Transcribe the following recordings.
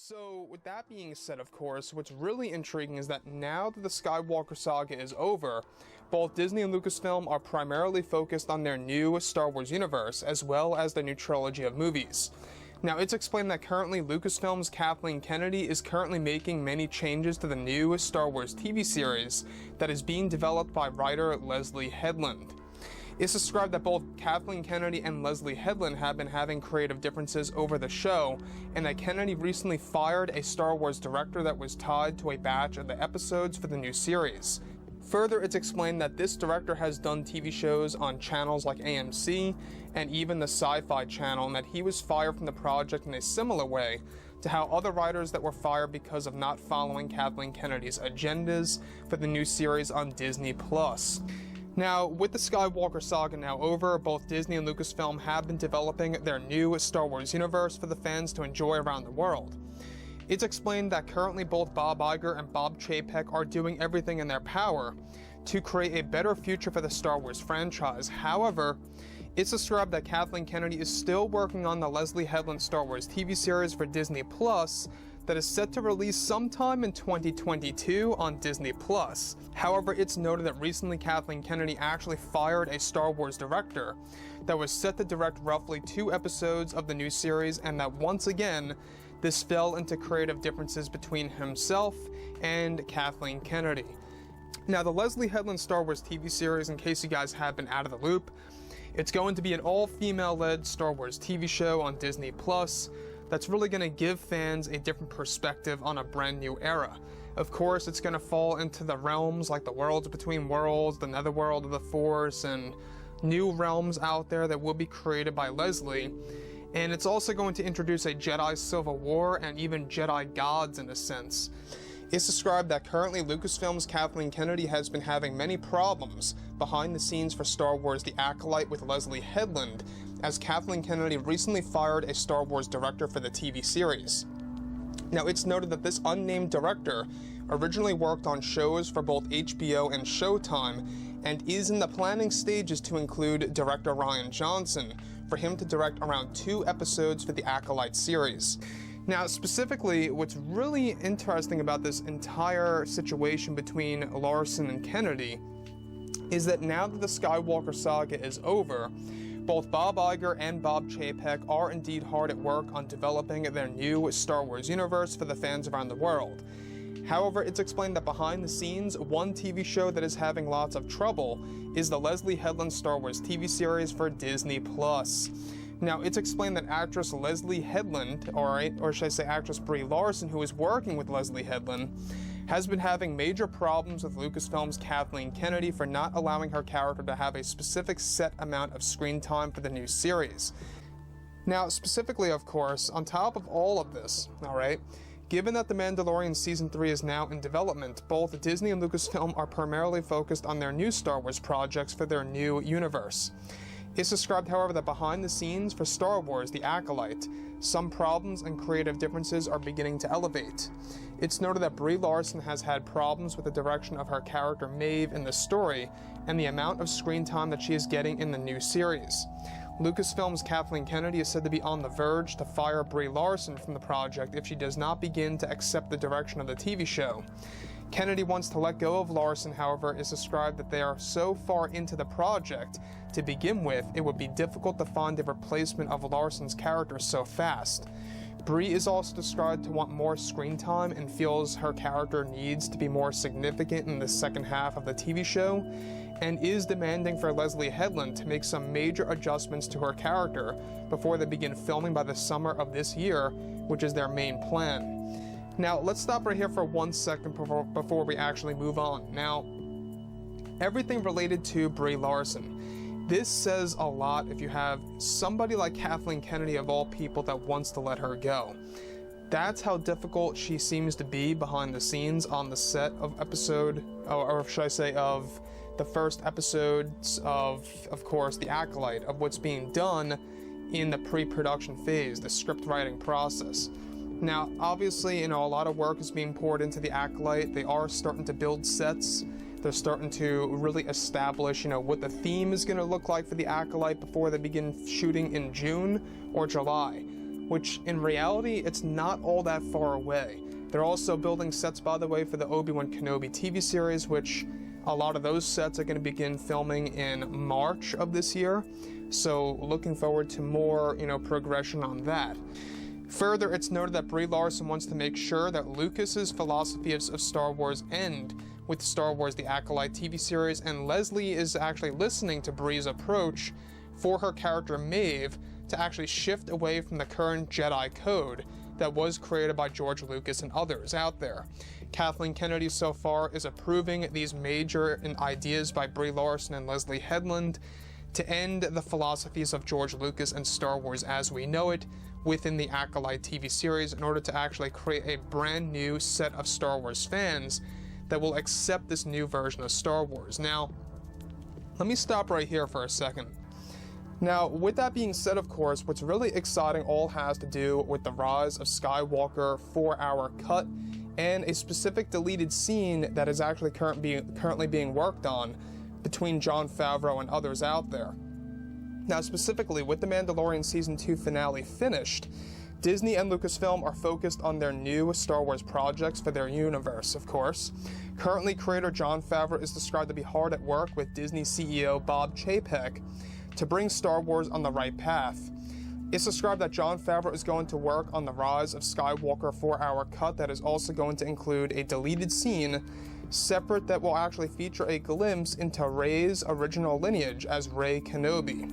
So, with that being said, of course, what's really intriguing is that now that the Skywalker saga is over, both Disney and Lucasfilm are primarily focused on their new Star Wars universe, as well as their new trilogy of movies. Now, it's explained that currently Lucasfilm's Kathleen Kennedy is currently making many changes to the new Star Wars TV series that is being developed by writer Leslie Headland. It's described that both Kathleen Kennedy and Leslie Headland have been having creative differences over the show, and that Kennedy recently fired a Star Wars director that was tied to a batch of the episodes for the new series. Further, it's explained that this director has done TV shows on channels like AMC and even the Sci-Fi Channel, and that he was fired from the project in a similar way to how other writers that were fired because of not following Kathleen Kennedy's agendas for the new series on Disney+. Now, with the Skywalker saga now over, both Disney and Lucasfilm have been developing their new Star Wars universe for the fans to enjoy around the world. It's explained that currently both Bob Iger and Bob Chapek are doing everything in their power to create a better future for the Star Wars franchise. However, it's described that Kathleen Kennedy is still working on the Leslie Headland Star Wars TV series for Disney Plus that is set to release sometime in 2022 on Disney Plus. However, it's noted that recently Kathleen Kennedy actually fired a Star Wars director that was set to direct roughly 2 episodes of the new series, and that once again, this fell into creative differences between himself and Kathleen Kennedy. Now, the Leslie Headland Star Wars TV series, in case you guys have been out of the loop, it's going to be an all-female-led Star Wars TV show on Disney Plus that's really going to give fans a different perspective on a brand new era. Of course, it's going to fall into the realms like the Worlds Between Worlds, the Netherworld of the Force, and new realms out there that will be created by Leslie. And it's also going to introduce a Jedi Civil War and even Jedi gods in a sense. It's described that currently Lucasfilm's Kathleen Kennedy has been having many problems behind the scenes for Star Wars The Acolyte with Leslie Headland, as Kathleen Kennedy recently fired a Star Wars director for the TV series. Now, it's noted that this unnamed director originally worked on shows for both HBO and Showtime, and is in the planning stages to include director Rian Johnson for him to direct around 2 episodes for the Acolyte series. Now, specifically, what's really interesting about this entire situation between Larson and Kennedy is that now that the Skywalker saga is over, both Bob Iger and Bob Chapek are indeed hard at work on developing their new Star Wars universe for the fans around the world. However, it's explained that behind the scenes, one TV show that is having lots of trouble is the Leslie Headland Star Wars TV series for Disney+. Now, it's explained that actress Leslie Headland, or should I say actress Brie Larson, who is working with Leslie Headland, has been having major problems with Lucasfilm's Kathleen Kennedy for not allowing her character to have a specific set amount of screen time for the new series. Now, specifically, of course, on top of all of this, given that The Mandalorian Season 3 is now in development, both Disney and Lucasfilm are primarily focused on their new Star Wars projects for their new universe. It's described, however, that behind the scenes for Star Wars The Acolyte, some problems and creative differences are beginning to elevate. It's noted that Brie Larson has had problems with the direction of her character Maeve in the story, and the amount of screen time that she is getting in the new series. Lucasfilm's Kathleen Kennedy is said to be on the verge to fire Brie Larson from the project if she does not begin to accept the direction of the TV show. Kennedy wants to let go of Larson, however. It's described that they are so far into the project, to begin with, it would be difficult to find a replacement of Larson's character so fast. Brie is also described to want more screen time and feels her character needs to be more significant in the second half of the TV show, and is demanding for Leslie Headland to make some major adjustments to her character before they begin filming by the summer of this year, which is their main plan. Now, let's stop right here for 1 second before we actually move on. Now, everything related to Brie Larson. This says a lot if you have somebody like Kathleen Kennedy, of all people, that wants to let her go. That's how difficult she seems to be behind the scenes on the set of episode, or should I say of the first episodes of course, The Acolyte, of what's being done in the pre-production phase, the script writing process. Now, obviously, a lot of work is being poured into The Acolyte. They are starting to build sets. They're starting to really establish, what the theme is going to look like for The Acolyte before they begin shooting in June or July. which in reality, it's not all that far away. They're also building sets, by the way, for the Obi-Wan Kenobi TV series, which a lot of those sets are going to begin filming in March of this year. So looking forward to more, progression on that. Further, it's noted that Brie Larson wants to make sure that Lucas's philosophy of Star Wars end with Star Wars The Acolyte TV series, and Leslie is actually listening to Brie's approach for her character Maeve to actually shift away from the current Jedi code that was created by George Lucas and others out there. Kathleen Kennedy so far is approving these major ideas by Brie Larson and Leslie Headland to end the philosophies of George Lucas and Star Wars as we know it within the Acolyte TV series in order to actually create a brand new set of Star Wars fans that will accept this new version of Star Wars. Now, let me stop right here for a second. Now, with that being said, of course, what's really exciting all has to do with the Rise of Skywalker 4-hour cut and a specific deleted scene that is actually currently being worked on between Jon Favreau and others out there. Now, specifically, with The Mandalorian Season 2 finale finished, Disney and Lucasfilm are focused on their new Star Wars projects for their universe, of course. Currently, creator Jon Favreau is described to be hard at work with Disney CEO Bob Chapek to bring Star Wars on the right path. It's described that Jon Favreau is going to work on the Rise of Skywalker 4-hour cut that is also going to include a deleted scene separate that will actually feature a glimpse into Rey's original lineage as Rey Kenobi.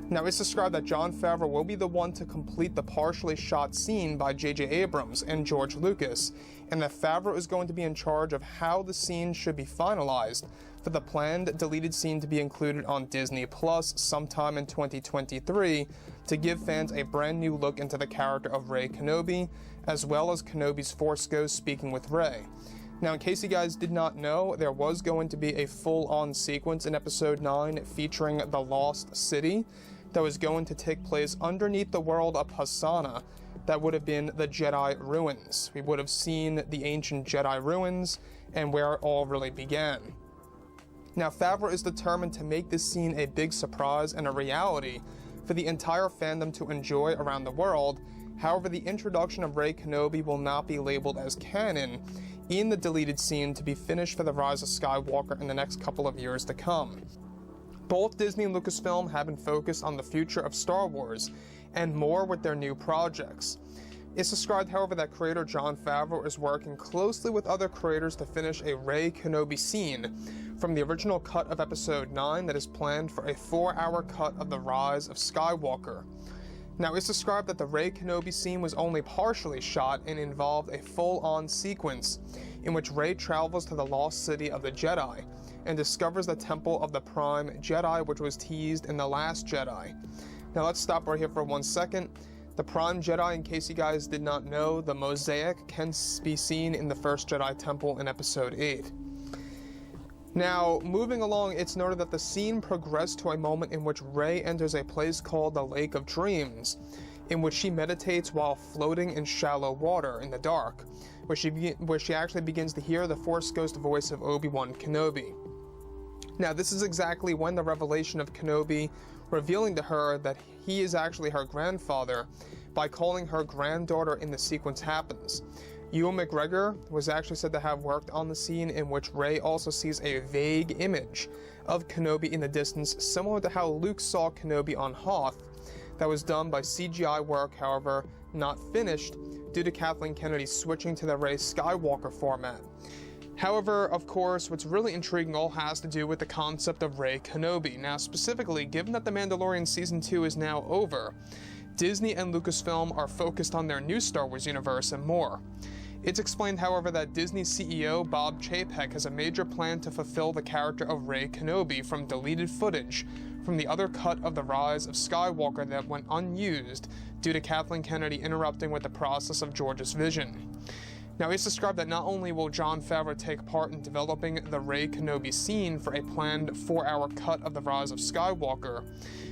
Now, it's described that Jon Favreau will be the one to complete the partially shot scene by J.J. Abrams and George Lucas, and that Favreau is going to be in charge of how the scene should be finalized for the planned deleted scene to be included on Disney Plus sometime in 2023 to give fans a brand new look into the character of Rey Kenobi, as well as Kenobi's Force Ghost speaking with Rey. Now, in case you guys did not know, there was going to be a full-on sequence in Episode 9 featuring the Lost City that was going to take place underneath the world of Pasaana. That would have been the Jedi ruins. We would have seen the ancient Jedi ruins and where it all really began. Now, Favreau is determined to make this scene a big surprise and a reality for the entire fandom to enjoy around the world. However, the introduction of Rey Kenobi will not be labeled as canon in the deleted scene to be finished for the Rise of Skywalker in the next couple of years to come. Both Disney and Lucasfilm have been focused on the future of Star Wars and more with their new projects. It's described, however, that creator Jon Favreau is working closely with other creators to finish a Rey Kenobi scene from the original cut of Episode 9 that is planned for a 4-hour cut of the Rise of Skywalker. Now, it's described that the Rey Kenobi scene was only partially shot and involved a full-on sequence in which Rey travels to the lost city of the Jedi and discovers the Temple of the Prime Jedi, which was teased in The Last Jedi. Now, let's stop right here for 1 second. The Prime Jedi, in case you guys did not know, the mosaic can be seen in the First Jedi Temple in Episode 8. Now, moving along, it's noted that the scene progressed to a moment in which Rey enters a place called the Lake of Dreams, in which she meditates while floating in shallow water in the dark, where she actually begins to hear the Force Ghost voice of Obi-Wan Kenobi. Now, this is exactly when the revelation of Kenobi revealing to her that he is actually her grandfather by calling her granddaughter in the sequence happens. Ewan McGregor was actually said to have worked on the scene in which Rey also sees a vague image of Kenobi in the distance, similar to how Luke saw Kenobi on Hoth. That was done by CGI work, however, not finished due to Kathleen Kennedy switching to the Rey Skywalker format. However, of course, what's really intriguing all has to do with the concept of Rey Kenobi. Now, specifically, given that The Mandalorian Season 2 is now over, Disney and Lucasfilm are focused on their new Star Wars universe and more. It's explained, however, that Disney CEO Bob Chapek has a major plan to fulfill the character of Rey Kenobi from deleted footage from the other cut of The Rise of Skywalker that went unused due to Kathleen Kennedy interrupting with the process of George's vision. Now, it's described that not only will Jon Favreau take part in developing the Rey Kenobi scene for a planned 4-hour cut of The Rise of Skywalker,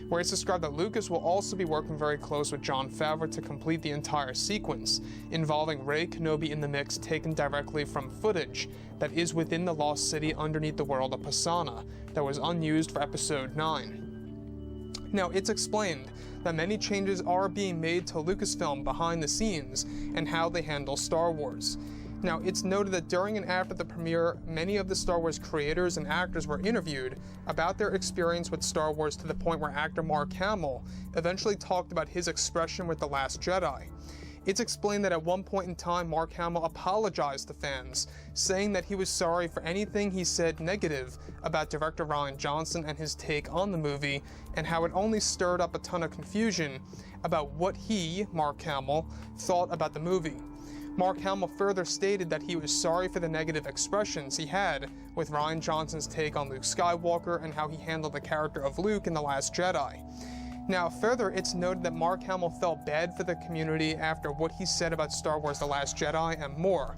where it's described that Lucas will also be working very close with Jon Favreau to complete the entire sequence, involving Rey Kenobi in the mix taken directly from footage that is within the Lost City underneath the world of Pasaana that was unused for Episode 9. Now, it's explained that many changes are being made to Lucasfilm behind the scenes and how they handle Star Wars. Now, it's noted that during and after the premiere, many of the Star Wars creators and actors were interviewed about their experience with Star Wars, to the point where actor Mark Hamill eventually talked about his expression with The Last Jedi. It's explained that at one point in time, Mark Hamill apologized to fans, saying that he was sorry for anything he said negative about director Rian Johnson and his take on the movie, and how it only stirred up a ton of confusion about what he, Mark Hamill, thought about the movie. Mark Hamill further stated that he was sorry for the negative expressions he had with Rian Johnson's take on Luke Skywalker and how he handled the character of Luke in The Last Jedi. Now, further, it's noted that Mark Hamill felt bad for the community after what he said about Star Wars The Last Jedi and more.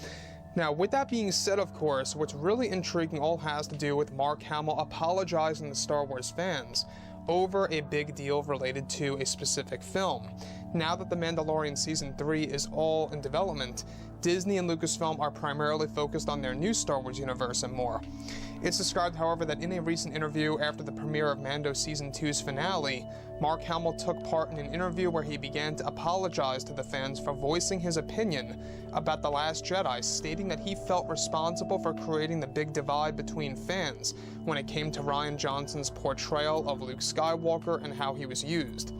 Now, with that being said, of course, what's really intriguing all has to do with Mark Hamill apologizing to Star Wars fans over a big deal related to a specific film. Now that The Mandalorian Season 3 is all in development, Disney and Lucasfilm are primarily focused on their new Star Wars universe and more. It's described, however, that in a recent interview after the premiere of Mando Season 2's finale, Mark Hamill took part in an interview where he began to apologize to the fans for voicing his opinion about The Last Jedi, stating that he felt responsible for creating the big divide between fans when it came to Rian Johnson's portrayal of Luke Skywalker and how he was used.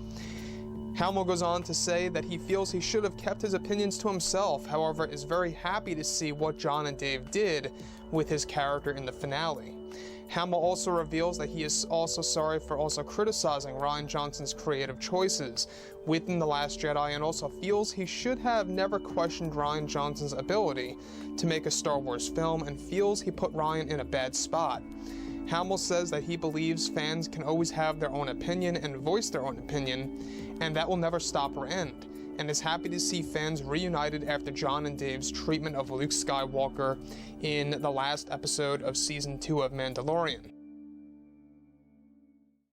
Hamill goes on to say that he feels he should have kept his opinions to himself, however is very happy to see what Jon and Dave did with his character in the finale. Hamill also reveals that he is also sorry for also criticizing Rian Johnson's creative choices within The Last Jedi, and also feels he should have never questioned Rian Johnson's ability to make a Star Wars film, and feels he put Rian in a bad spot. Hamill says that he believes fans can always have their own opinion and voice their own opinion, and that will never stop or end, and is happy to see fans reunited after Jon and Dave's treatment of Luke Skywalker in the last episode of Season 2 of Mandalorian.